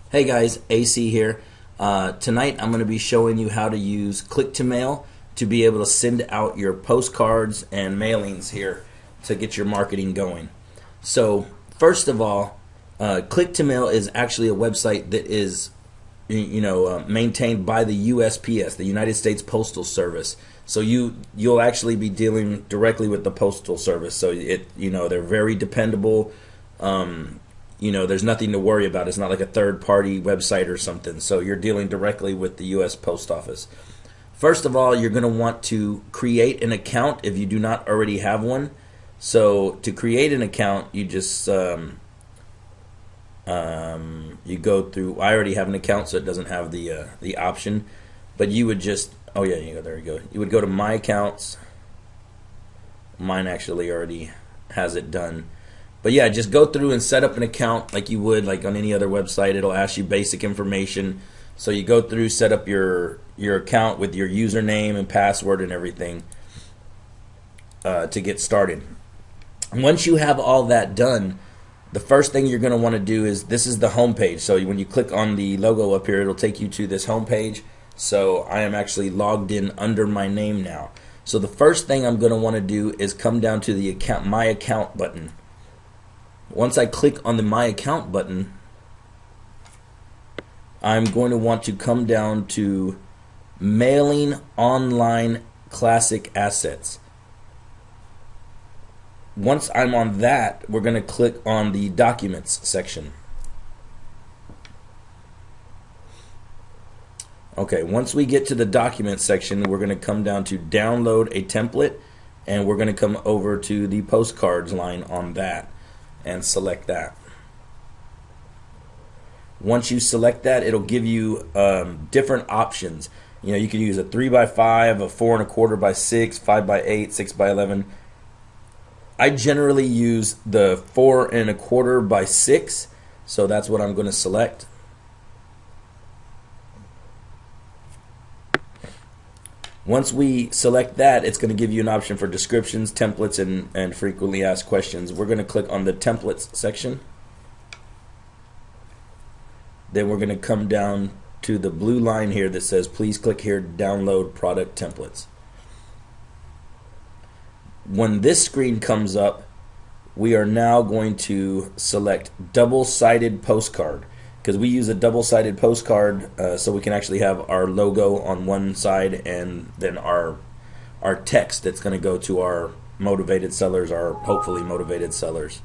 Hey guys, AC here. Tonight I'm going to be showing you how to use Click2Mail to be able to send out your postcards and mailings here to get your marketing going. So first of all, Click2Mail is actually a website that is maintained by the USPS, the United States Postal Service. So you'll actually be dealing directly with the Postal Service. So they're very dependable. There's nothing to worry about. It's not like a third-party website or something. So you're dealing directly with the U.S. Post Office. First of all, you're going to want to create an account if you do not already have one. So to create an account, you just you go through. I already have an account, so it doesn't have the option. But you would just there you go. You would go to My Accounts. Mine actually already has it done. But yeah, just go through and set up an account like you would like on any other website. It'll ask you basic information. So you go through, set up your account with your username and password and everything to get started. Once you have all that done, the first thing you're going to want to do is, this is the home page. So when you click on the logo up here, it'll take you to this home page. So I am actually logged in under my name now. So the first thing I'm going to want to do is come down to the My Account button. Once I click on the My Account button, I'm going to want to come down to Mailing Online Classic Assets. Once I'm on that, we're going to click on the Documents section. Okay, once we get to the Documents section, we're going to come down to Download a Template, and we're going to come over to the Postcards line on that and select that. Once you select that, it'll give you different options. You can use a 3x5, a 4 1/4 by 6, 5x8, 6x11. I generally use the 4 1/4 by 6, so that's what I'm going to select. Once we select that, it's going to give you an option for descriptions, templates, and frequently asked questions. We're going to click on the templates section. Then we're going to come down to the blue line here that says, please click here to download product templates. When this screen comes up, we are now going to select double-sided postcard, because we use a double-sided postcard so we can actually have our logo on one side and then our text that's going to go to our motivated sellers, our hopefully motivated sellers.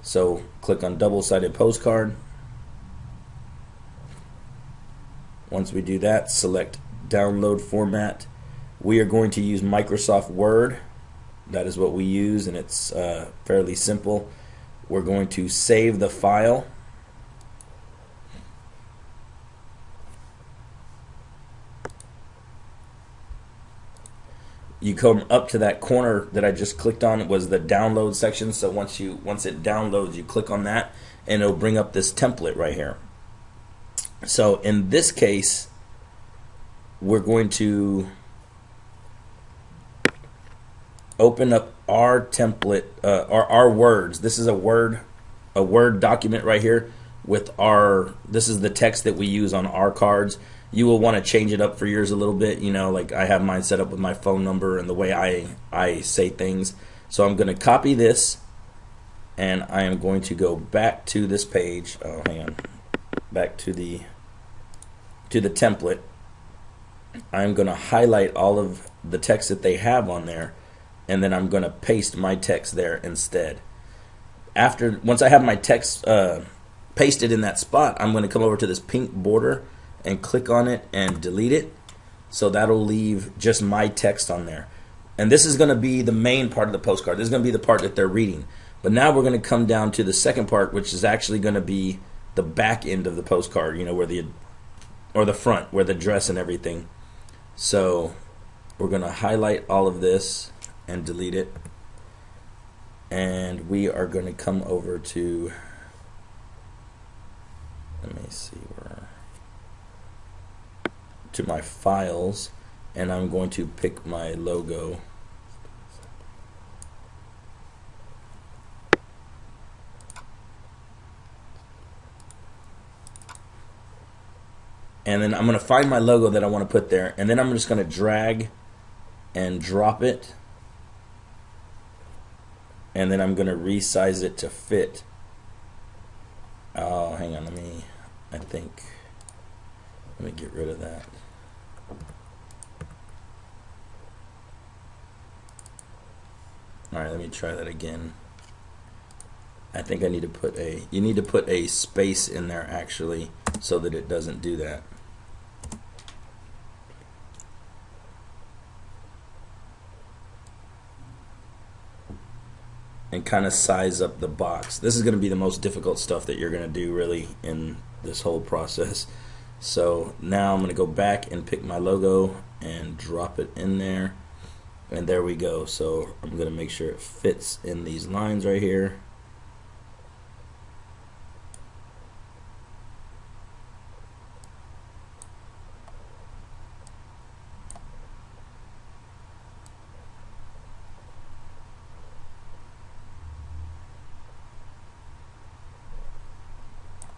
So click on double-sided postcard. Once we do that, select download format. We are going to use Microsoft Word. That is what we use, and it's fairly simple. We're going to save the file. You come up to that corner that I just clicked on. It was the download section. So once it downloads, you click on that, and it'll bring up this template right here. So in this case, we're going to open up our template, our words. This is a Word document right here with this is the text that we use on our cards. You will want to change it up for yours a little bit. Like I have mine set up with my phone number and the way I say things. So I'm going to copy this, and I am going to go back to this page. Oh, hang on. Back to the template. I'm going to highlight all of the text that they have on there, and then I'm going to paste my text there instead. Once I have my text pasted in that spot, I'm going to come over to this pink border and click on it and delete it. So that'll leave just my text on there. And this is going to be the main part of the postcard. This is going to be the part that they're reading. But now we're going to come down to the second part, which is actually going to be the back end of the postcard, or the front, where the address and everything. So we're going to highlight all of this and delete it, and we are going to come over to, let me see, to my files, and I'm going to pick my logo. and then I'm going to find my logo that I want to put there, and then I'm just going to drag and drop it, and then I'm going to resize it to fit. Oh, hang on, let me get rid of that. Alright, let me try that again. I think I need to put you need to put a space in there actually so that it doesn't do that. And kind of size up the box. This is going to be the most difficult stuff that you're going to do really in this whole process. So now I'm going to go back and pick my logo and drop it in there, and there we go. So I'm going to make sure it fits in these lines right here.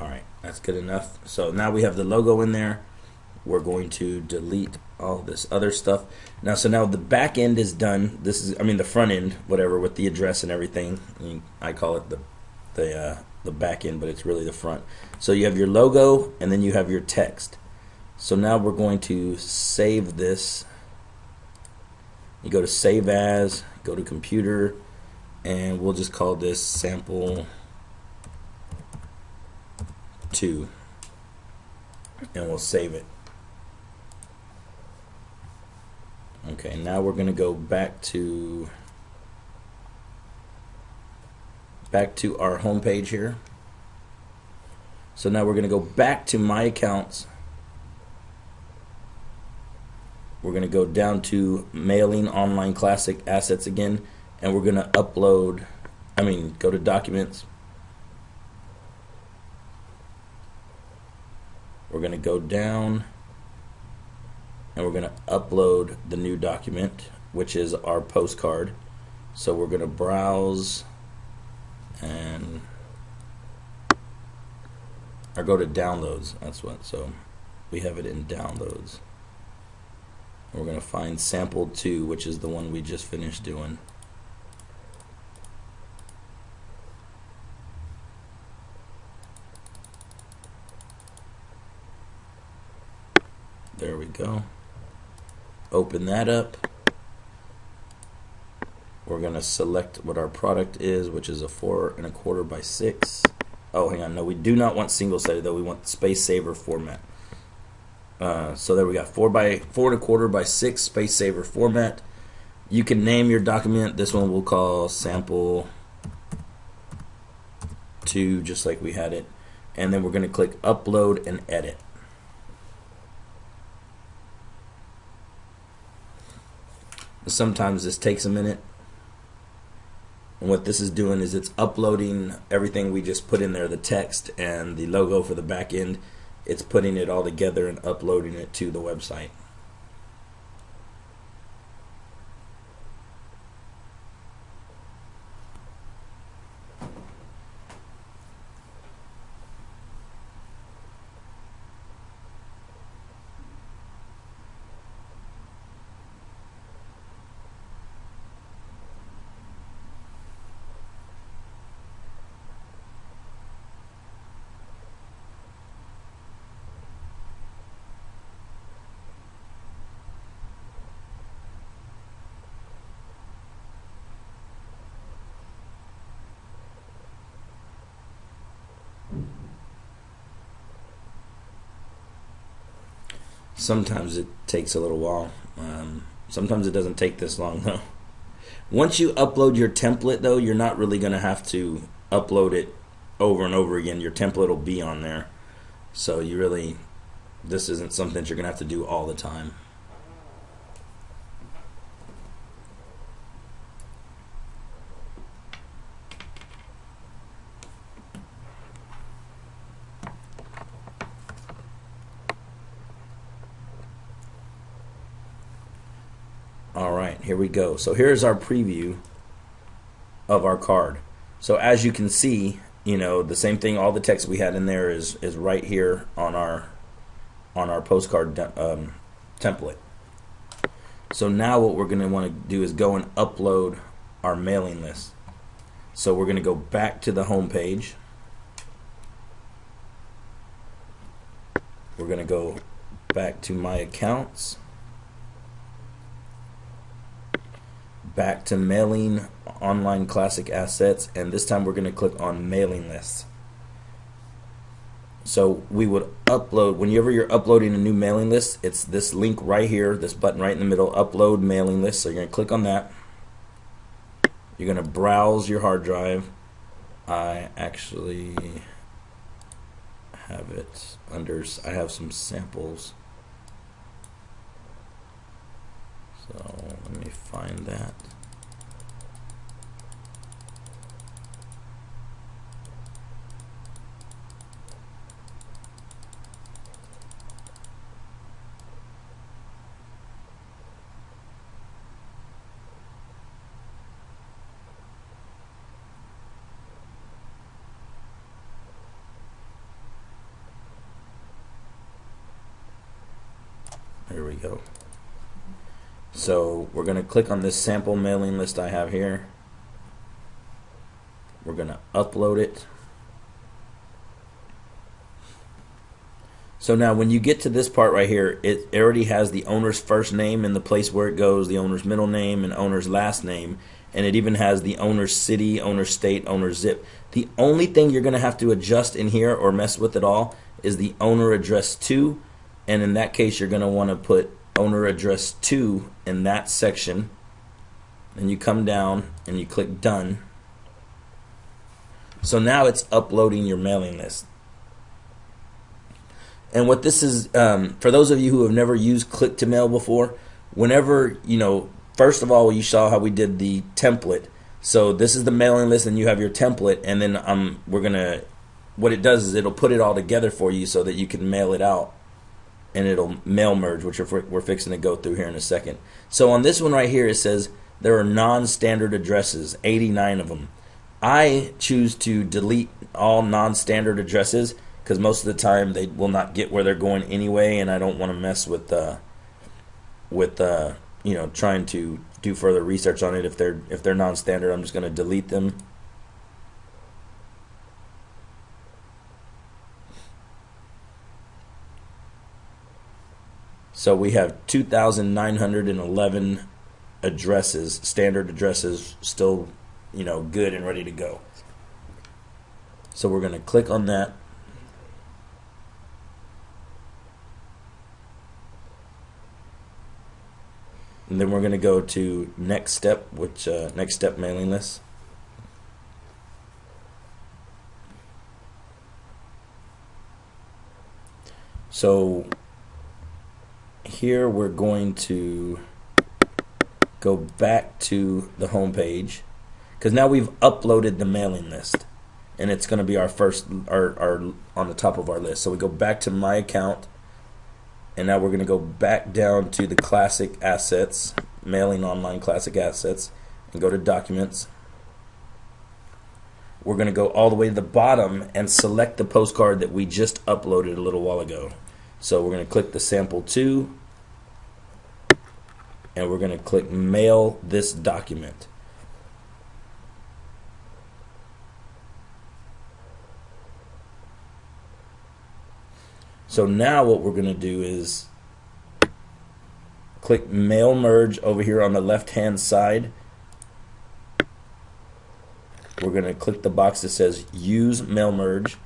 Alright, that's good enough. So now we have the logo in there. We're going to delete all this other stuff. Now the back end is done. This is, I mean, the front end, whatever, with the address and everything. I call it the back end, but it's really the front. So you have your logo, and then you have your text. So now we're going to save this. You go to Save As, go to Computer, and we'll just call this Sample 2, and we'll save it. Okay, now we're going to go back to our home page here. So now we're going to go back to My Accounts. We're going to go down to Mailing Online Classic Assets again, and we're going to go to Documents. We're going to go down, and we're going to upload the new document, which is our postcard. So we're going to browse or go to downloads. That's what. So we have it in downloads. And we're going to find sample 2, which is the one we just finished doing. There we go. Open that up. We're going to select what our product is, which is a 4 1/4 by 6. Oh, hang on. No, we do not want single-sided, though. We want space saver format. So there we got 4 1/4 by 6 space saver format. You can name your document. This one we'll call Sample 2, just like we had it. And then we're going to click Upload and Edit. Sometimes this takes a minute, and what this is doing is it's uploading everything we just put in there, the text and the logo for the back end. It's putting it all together and uploading it to the website. Sometimes it takes a little while. Sometimes it doesn't take this long though. Once you upload your template though, you're not really going to have to upload it over and over again. Your template will be on there. So this isn't something that you're going to have to do all the time. Alright, here we go. So here's our preview of our card. So as you can see, the same thing, all the text we had in there is right here on our on our postcard template. So now what we're going to want to do is go and upload our mailing list. So we're going to go back to the home page. We're going to go back to my accounts, back to mailing online classic assets, and this time we're going to click on mailing lists. So we would upload, whenever you're uploading a new mailing list, it's this link right here, this button right in the middle, upload mailing list. So you're going to click on that. You're going to browse your hard drive. I actually have it under, I have some samples. So let me find that. Here we go. So we're going to click on this sample mailing list I have here. We're going to upload it. So now when you get to this part right here, it already has the owner's first name and the place where it goes, the owner's middle name and owner's last name, and it even has the owner's city, owner's state, owner's zip. The only thing you're going to have to adjust in here or mess with at all is the owner address to, and in that case you're going to want to put owner address to in that section. Then you come down and you click done. So now it's uploading your mailing list. And what this is, for those of you who have never used Click2Mail before, whenever, first of all, you saw how we did the template. So this is the mailing list and you have your template, and then what it does is it'll put it all together for you so that you can mail it out, and it'll mail merge, which we're fixing to go through here in a second. So on this one right here, it says there are non-standard addresses, 89 of them. I choose to delete all non-standard addresses because most of the time they will not get where they're going anyway, and I don't want to mess with trying to do further research on it. If they're non-standard, I'm just going to delete them. So we have 2,911 addresses, standard addresses, still, good and ready to go. So we're going to click on that. And then we're going to go to next step, which next step mailing list. So here we're going to go back to the home page because now we've uploaded the mailing list, and it's going to be our first, our on the top of our list. So we go back to my account, and now we're going to go back down to the classic assets, mailing online classic assets, and go to documents. We're going to go all the way to the bottom and select the postcard that we just uploaded a little while ago. So we're going to click the sample 2, and we're going to click mail this document. So now what we're going to do is click mail merge over here on the left hand side. We're going to click the box that says use mail merge,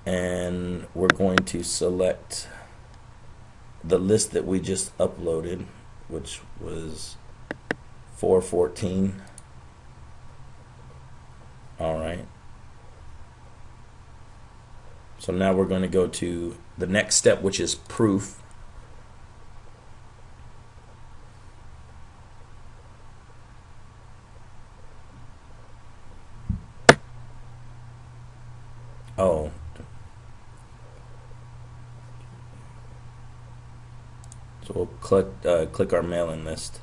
and we're going to select the list that we just uploaded, which was 414. Alright. So now we're going to go to the next step, which is proof. Oh. So we'll click our mailing list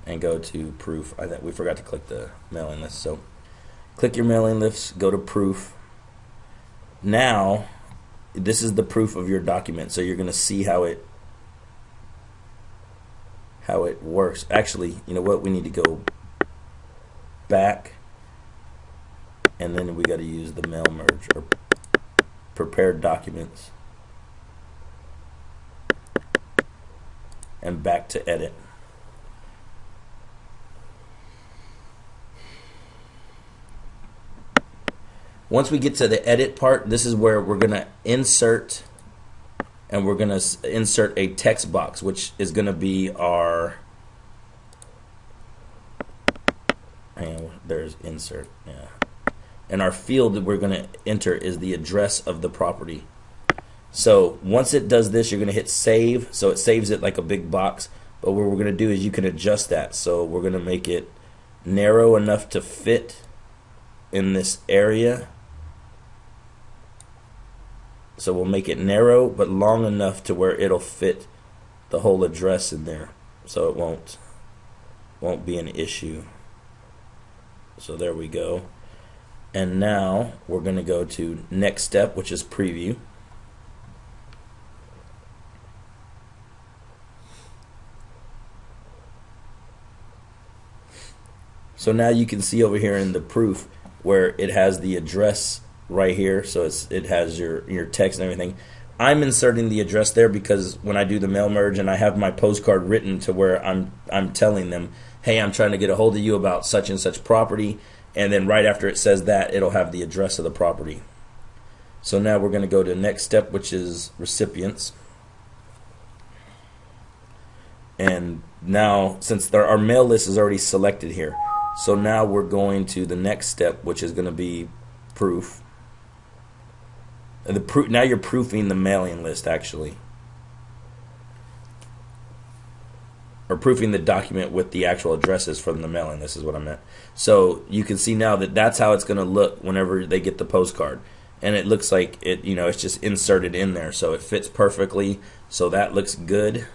and go to proof. I think we forgot to click the mailing list. So click your mailing list, go to proof. Now this is the proof of your document. So you're going to see how it works. Actually, you know what? We need to go back, and then we got to use the mail merge or prepared documents, and back to edit. Once we get to the edit part, this is where we're going to insert, and we're going to insert a text box, which is going to be our, there's insert, yeah. And our field that we're going to enter is the address of the property. So once it does this, you're going to hit save. So it saves it like a big box. But what we're going to do is you can adjust that. So we're going to make it narrow enough to fit in this area. So we'll make it narrow but long enough to where it'll fit the whole address in there, so it won't be an issue. So there we go. And now we're going to go to next step, which is preview. So now you can see over here in the proof where it has the address right here, so it has your text and everything. I'm inserting the address there because when I do the mail merge and I have my postcard written to where I'm telling them, hey, I'm trying to get a hold of you about such and such property, and then right after it says that, it'll have the address of the property. So now we're going to go to the next step, which is recipients. And now, since our mail list is already selected here, so now we're going to the next step, which is going to be proof. Now you're proofing the mailing list, actually, or proofing the document with the actual addresses from the mailing list is what I meant. So you can see now that that's how it's going to look whenever they get the postcard, and it looks like it's just inserted in there, so it fits perfectly. So that looks good.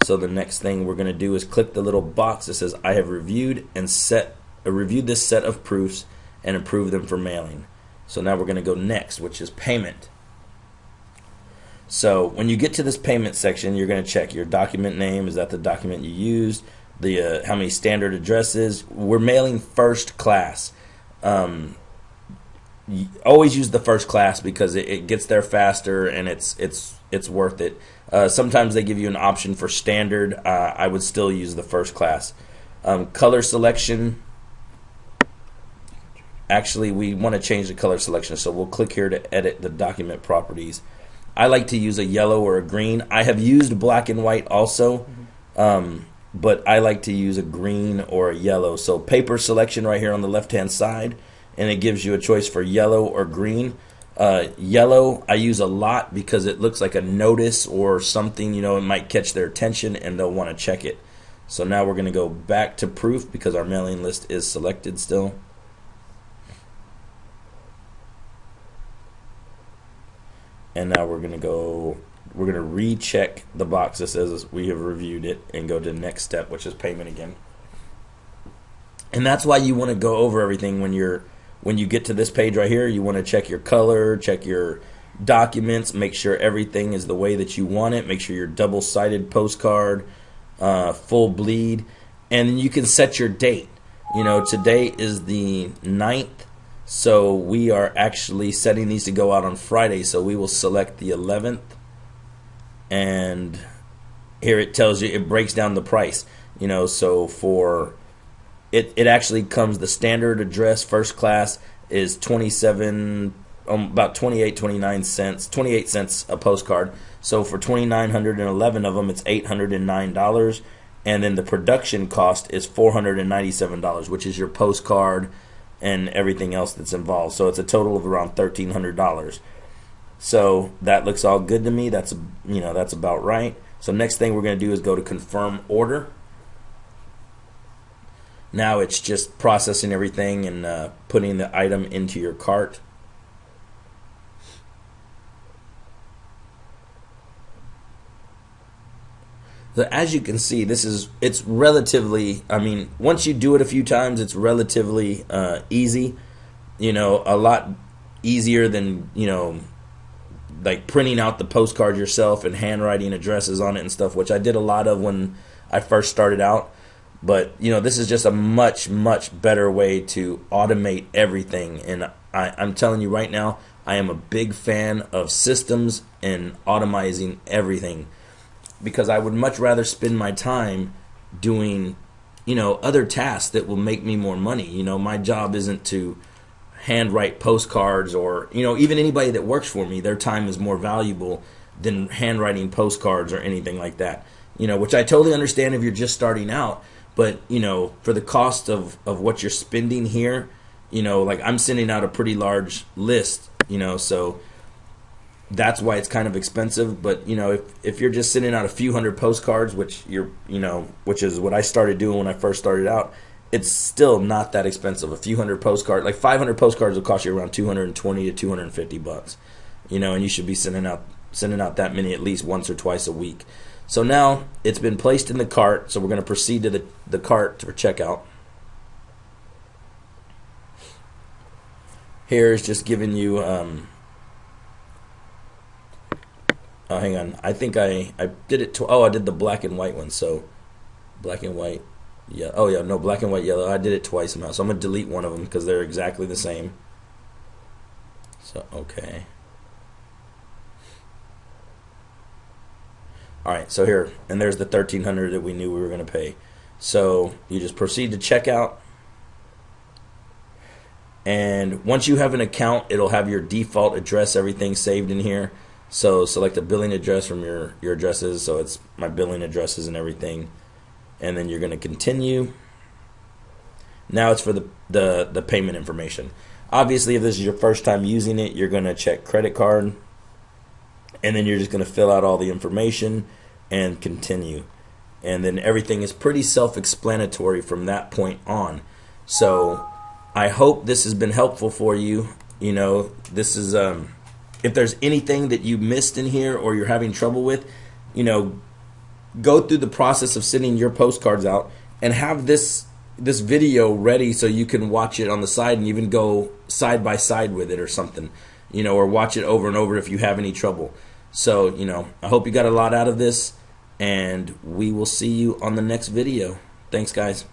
So the next thing we're going to do is click the little box that says I have reviewed this set of proofs and approved them for mailing. So now we're going to go next, which is payment. So when you get to this payment section, you're going to check your document name. Is that the document you used? The how many standard addresses? We're mailing first class. You always use the first class because it gets there faster and it's worth it. Sometimes they give you an option for standard. I would still use the first class. Color selection. Actually, we want to change the color selection, so we'll click here to edit the document properties. I like to use a yellow or a green. I have used black and white also, but I like to use a green or a yellow. So paper selection right here on the left-hand side, and it gives you a choice for yellow or green. Yellow I use a lot because it looks like a notice or something, it might catch their attention and they'll want to check it. So now we're going to go back to proof because our mailing list is selected still. And now we're going to recheck the box that says we have reviewed it and go to the next step, which is payment again. And that's why you want to go over everything when you get to this page right here. You want to check your color, check your documents, make sure everything is the way that you want it. Make sure your double-sided postcard, full bleed, and then you can set your date. Today is the 9th. So we are actually setting these to go out on Friday. So we will select the 11th. And here it tells you, it breaks down the price. So for it actually comes, the standard address first class is about 28 cents a postcard. So for 2,911 of them, it's $809. And then the production cost is $497, which is your postcard and everything else that's involved. So it's a total of around $1,300. So that looks all good to me. That's about right. So next thing we're going to do is go to confirm order. Now it's just processing everything and putting the item into your cart. So as you can see, it's relatively, once you do it a few times, it's relatively easy. A lot easier than, like printing out the postcard yourself and handwriting addresses on it and stuff, which I did a lot of when I first started out. But this is just a much better way to automate everything. And I'm telling you right now, I am a big fan of systems and automizing everything, because I would much rather spend my time doing other tasks that will make me more money. My job isn't to handwrite postcards, or even anybody that works for me, their time is more valuable than handwriting postcards or anything like that. Which I totally understand if you're just starting out, but for the cost of what you're spending here, like I'm sending out a pretty large list, so that's why it's kind of expensive. But if you're just sending out a few hundred postcards, which which is what I started doing when I first started out, it's still not that expensive. A few hundred postcards, like 500 postcards, will cost you around $220 to $250, and you should be sending out that many at least once or twice a week. So now it's been placed in the cart, so we're going to proceed to the cart for checkout. Here is just giving you oh, hang on. I think I did it I did the black and white one. So black and white. Yeah. Oh yeah, no, black and white, yellow. I did it twice now. So I'm going to delete one of them because they're exactly the same. So okay. All right, so here, and there's the $1,300 that we knew we were going to pay. So you just proceed to checkout. And once you have an account, it'll have your default address, everything saved in here. So select a billing address from your addresses. So it's my billing addresses and everything. And then you're going to continue. Now it's for the payment information. Obviously, if this is your first time using it, you're going to check credit card. And then you're just going to fill out all the information and continue. And then everything is pretty self-explanatory from that point on. So I hope this has been helpful for you. This is if there's anything that you missed in here or you're having trouble with, go through the process of sending your postcards out and have this video ready so you can watch it on the side and even go side by side with it or something, or watch it over and over if you have any trouble. So, I hope you got a lot out of this, and we will see you on the next video. Thanks, guys.